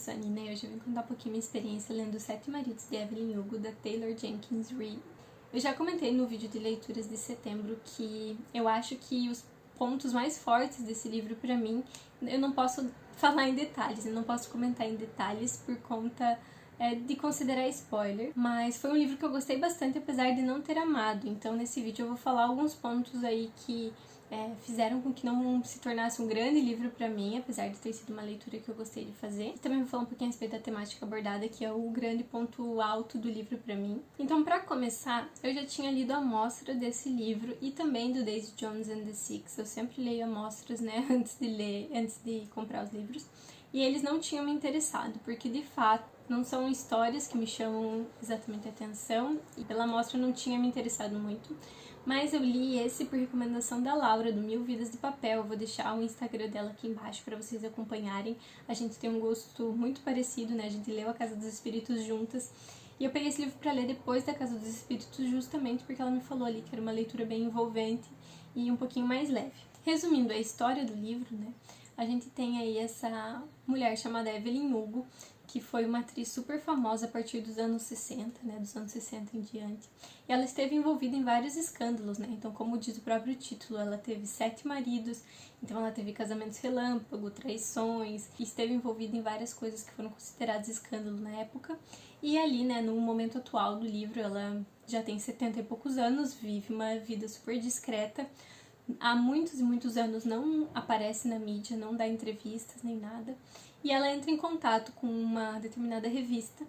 Sunny, né? Hoje eu vim contar um pouquinho minha experiência lendo Os Sete Maridos de Evelyn Hugo, da Taylor Jenkins Reid. Eu já comentei no vídeo de leituras de setembro que eu acho que os pontos mais fortes desse livro, pra mim, eu não posso falar em detalhes, eu não posso comentar em detalhes por conta de considerar spoiler, mas foi um livro que eu gostei bastante, apesar de não ter amado. Então nesse vídeo eu vou falar alguns pontos aí que fizeram com que não se tornasse um grande livro pra mim, apesar de ter sido uma leitura que eu gostei de fazer. E também vou falar um pouquinho a respeito da temática abordada, que é o grande ponto alto do livro pra mim. Então, pra começar, eu já tinha lido a amostra desse livro e também do Daisy Jones and the Six. Eu sempre leio amostras, né, antes de comprar os livros. E eles não tinham me interessado, porque de fato não são histórias que me chamam exatamente a atenção, e pela amostra não tinha me interessado muito. Mas eu li esse por recomendação da Laura, do Mil Vidas de Papel. Eu vou deixar o Instagram dela aqui embaixo para vocês acompanharem. A gente tem um gosto muito parecido, né? A gente leu A Casa dos Espíritos juntas. E eu peguei esse livro para ler depois da Casa dos Espíritos justamente porque ela me falou ali que era uma leitura bem envolvente e um pouquinho mais leve. Resumindo a história do livro, né? A gente tem aí essa mulher chamada Evelyn Hugo, que foi uma atriz super famosa a partir dos anos 60, né, dos anos 60 em diante. E ela esteve envolvida em vários escândalos, né, então como diz o próprio título, ela teve 7 maridos, então ela teve casamentos relâmpago, traições, e esteve envolvida em várias coisas que foram consideradas escândalo na época. E ali, né, no momento atual do livro, ela já tem 70 e poucos anos, vive uma vida super discreta, há muitos e muitos anos não aparece na mídia, não dá entrevistas nem nada, e ela entra em contato com uma determinada revista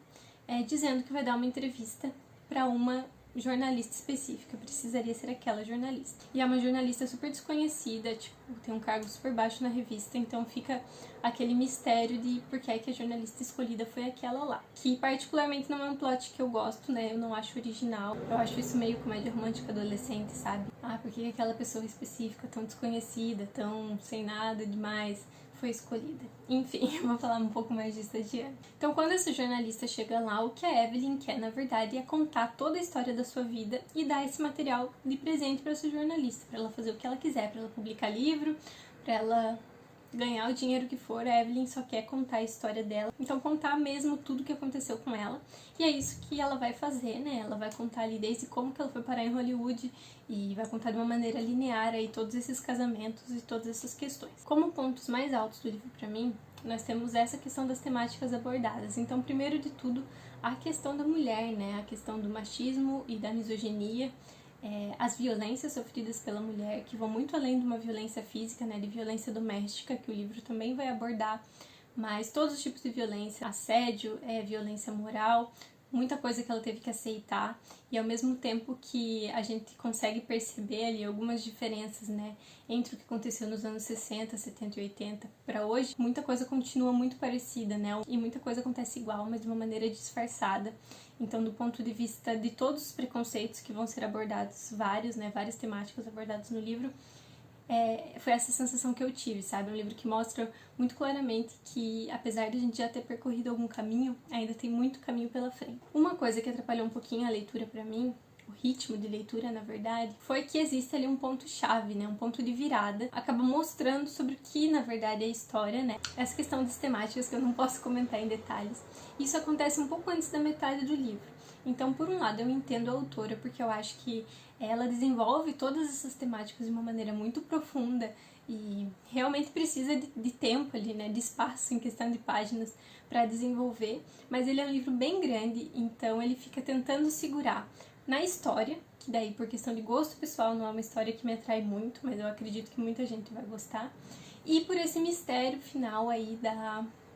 dizendo que vai dar uma entrevista para uma jornalista específica, precisaria ser aquela jornalista. E é uma jornalista super desconhecida, tipo, tem um cargo super baixo na revista, então fica aquele mistério de por que é que a jornalista escolhida foi aquela lá. Que particularmente não é um plot que eu gosto, né, eu não acho original, eu acho isso meio comédia romântica adolescente, sabe? Ah, por que aquela pessoa específica tão desconhecida, tão sem nada demais, foi escolhida. Enfim, eu vou falar um pouco mais disso adiante. Então, quando essa jornalista chega lá, o que a Evelyn quer, na verdade, é contar toda a história da sua vida e dar esse material de presente para essa jornalista, para ela fazer o que ela quiser, para ela publicar livro, para ela ganhar o dinheiro que for. A Evelyn só quer contar a história dela, então contar mesmo tudo o que aconteceu com ela, e é isso que ela vai fazer, né? Ela vai contar ali desde como que ela foi parar em Hollywood, e vai contar de uma maneira linear aí todos esses casamentos e todas essas questões. Como pontos mais altos do livro pra mim, nós temos essa questão das temáticas abordadas. Então, primeiro de tudo, a questão da mulher, né? A questão do machismo e da misoginia, as violências sofridas pela mulher, que vão muito além de uma violência física, né, de violência doméstica, que o livro também vai abordar, mas todos os tipos de violência, assédio, violência moral, muita coisa que ela teve que aceitar, e ao mesmo tempo que a gente consegue perceber ali algumas diferenças, né, entre o que aconteceu nos anos 60, 70 e 80 para hoje, muita coisa continua muito parecida, né, e muita coisa acontece igual, mas de uma maneira disfarçada. Então, do ponto de vista de todos os preconceitos que vão ser abordados, vários, né, várias temáticas abordadas no livro, foi essa sensação que eu tive, sabe? Um livro que mostra muito claramente que, apesar de a gente já ter percorrido algum caminho, ainda tem muito caminho pela frente. Uma coisa que atrapalhou um pouquinho a leitura pra mim, o ritmo de leitura, na verdade, foi que existe ali um ponto-chave, né? Um ponto de virada. Acaba mostrando sobre o que, na verdade, é a história, né? Essa questão das temáticas que eu não posso comentar em detalhes. Isso acontece um pouco antes da metade do livro. Então, por um lado, eu entendo a autora, porque eu acho que ela desenvolve todas essas temáticas de uma maneira muito profunda e realmente precisa de tempo ali, né, de espaço em questão de páginas para desenvolver, mas ele é um livro bem grande, então ele fica tentando segurar na história, que daí por questão de gosto pessoal não é uma história que me atrai muito, mas eu acredito que muita gente vai gostar, e por esse mistério final aí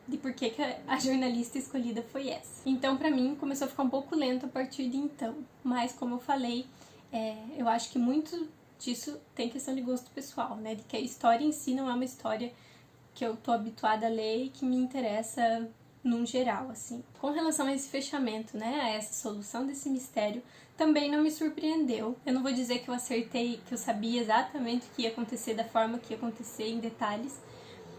de por que a jornalista escolhida foi essa. Então, pra mim, começou a ficar um pouco lento a partir de então, mas como eu falei, eu acho que muito disso tem questão de gosto pessoal, né, de que a história em si não é uma história que eu tô habituada a ler e que me interessa num geral, assim. Com relação a esse fechamento, né, a essa solução desse mistério, também não me surpreendeu. Eu não vou dizer que eu acertei, que eu sabia exatamente o que ia acontecer da forma que ia acontecer em detalhes,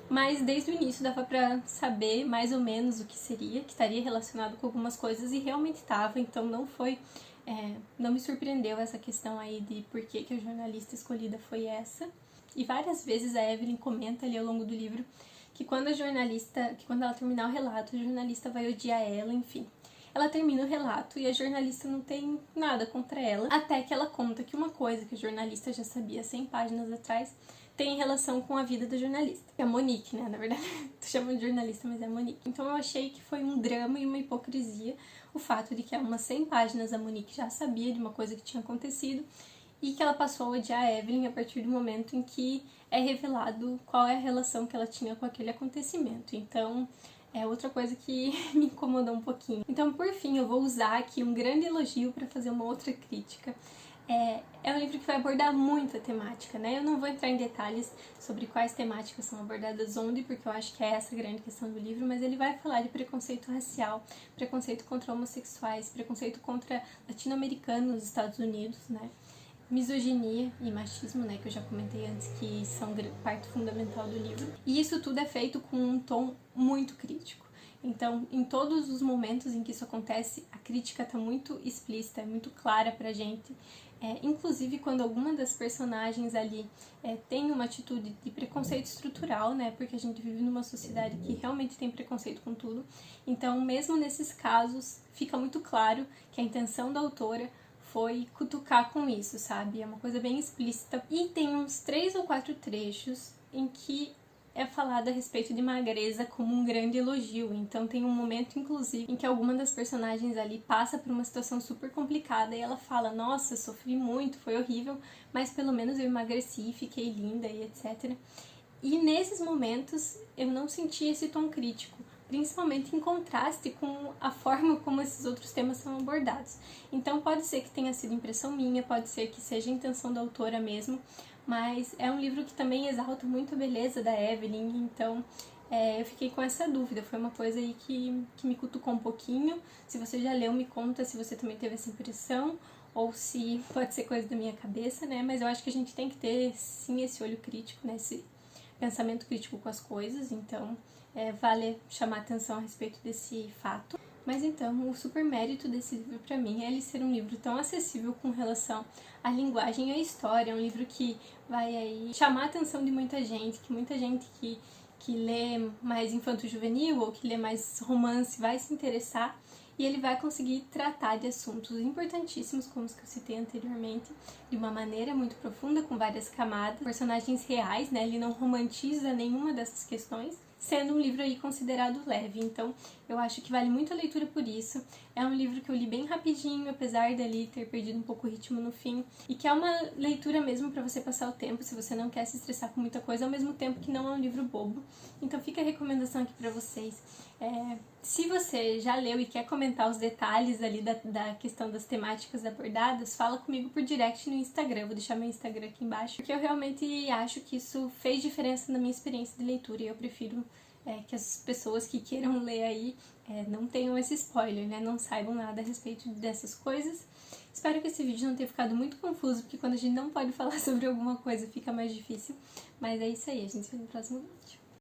mas desde o início dava pra saber mais ou menos o que seria, que estaria relacionado com algumas coisas, e realmente estava, então não me surpreendeu essa questão aí de por que a jornalista escolhida foi essa. E várias vezes a Evelyn comenta ali ao longo do livro que quando ela terminar o relato, a jornalista vai odiar ela, enfim. Ela termina o relato e a jornalista não tem nada contra ela, até que ela conta que uma coisa que a jornalista já sabia 100 páginas atrás tem relação com a vida da jornalista. É a Monique, né? Na verdade, tô chamando de jornalista, mas é a Monique. Então eu achei que foi um drama e uma hipocrisia o fato de que há umas 100 páginas a Monique já sabia de uma coisa que tinha acontecido e que ela passou a odiar a Evelyn a partir do momento em que é revelado qual é a relação que ela tinha com aquele acontecimento. Então, é outra coisa que me incomodou um pouquinho. Então, por fim, eu vou usar aqui um grande elogio para fazer uma outra crítica. É um livro que vai abordar muita temática, né? Eu não vou entrar em detalhes sobre quais temáticas são abordadas onde, porque eu acho que é essa a grande questão do livro, mas ele vai falar de preconceito racial, preconceito contra homossexuais, preconceito contra latino-americanos nos Estados Unidos, né? Misoginia e machismo, né, que eu já comentei antes, que são parte fundamental do livro. E isso tudo é feito com um tom muito crítico. Então, em todos os momentos em que isso acontece, a crítica está muito explícita, é muito clara pra gente. Inclusive, quando alguma das personagens ali tem uma atitude de preconceito estrutural, né, porque a gente vive numa sociedade que realmente tem preconceito com tudo. Então, mesmo nesses casos, fica muito claro que a intenção da autora foi cutucar com isso, sabe? É uma coisa bem explícita. E tem uns 3 ou 4 trechos em que é falado a respeito de magreza como um grande elogio. Então tem um momento, inclusive, em que alguma das personagens ali passa por uma situação super complicada e ela fala: nossa, sofri muito, foi horrível, mas pelo menos eu emagreci, fiquei linda e etc. E nesses momentos eu não senti esse tom crítico, principalmente em contraste com a forma como esses outros temas são abordados. Então pode ser que tenha sido impressão minha, pode ser que seja a intenção da autora mesmo, mas é um livro que também exalta muito a beleza da Evelyn, então eu fiquei com essa dúvida. Foi uma coisa aí que me cutucou um pouquinho. Se você já leu, me conta se você também teve essa impressão, ou se pode ser coisa da minha cabeça, né? Mas eu acho que a gente tem que ter, sim, esse olho crítico, né? Esse pensamento crítico com as coisas, então vale chamar atenção a respeito desse fato. Mas então, o super mérito desse livro pra mim é ele ser um livro tão acessível com relação à linguagem e à história. É um livro que vai aí chamar a atenção de muita gente, que muita gente que lê mais infanto-juvenil ou que lê mais romance vai se interessar, e ele vai conseguir tratar de assuntos importantíssimos, como os que eu citei anteriormente, de uma maneira muito profunda, com várias camadas, personagens reais, né? Ele não romantiza nenhuma dessas questões, sendo um livro aí considerado leve. Então, eu acho que vale muito a leitura por isso. É um livro que eu li bem rapidinho, apesar dele ter perdido um pouco o ritmo no fim, e que é uma leitura mesmo para você passar o tempo, se você não quer se estressar com muita coisa, ao mesmo tempo que não é um livro bobo. Então fica a recomendação aqui para vocês. Se você já leu e quer comentar os detalhes ali da questão das temáticas abordadas, fala comigo por direct no Instagram. Eu vou deixar meu Instagram aqui embaixo, porque eu realmente acho que isso fez diferença na minha experiência de leitura, e eu prefiro que as pessoas que queiram ler aí não tenham esse spoiler, né? Não saibam nada a respeito dessas coisas. Espero que esse vídeo não tenha ficado muito confuso, porque quando a gente não pode falar sobre alguma coisa fica mais difícil. Mas é isso aí, a gente se vê no próximo vídeo.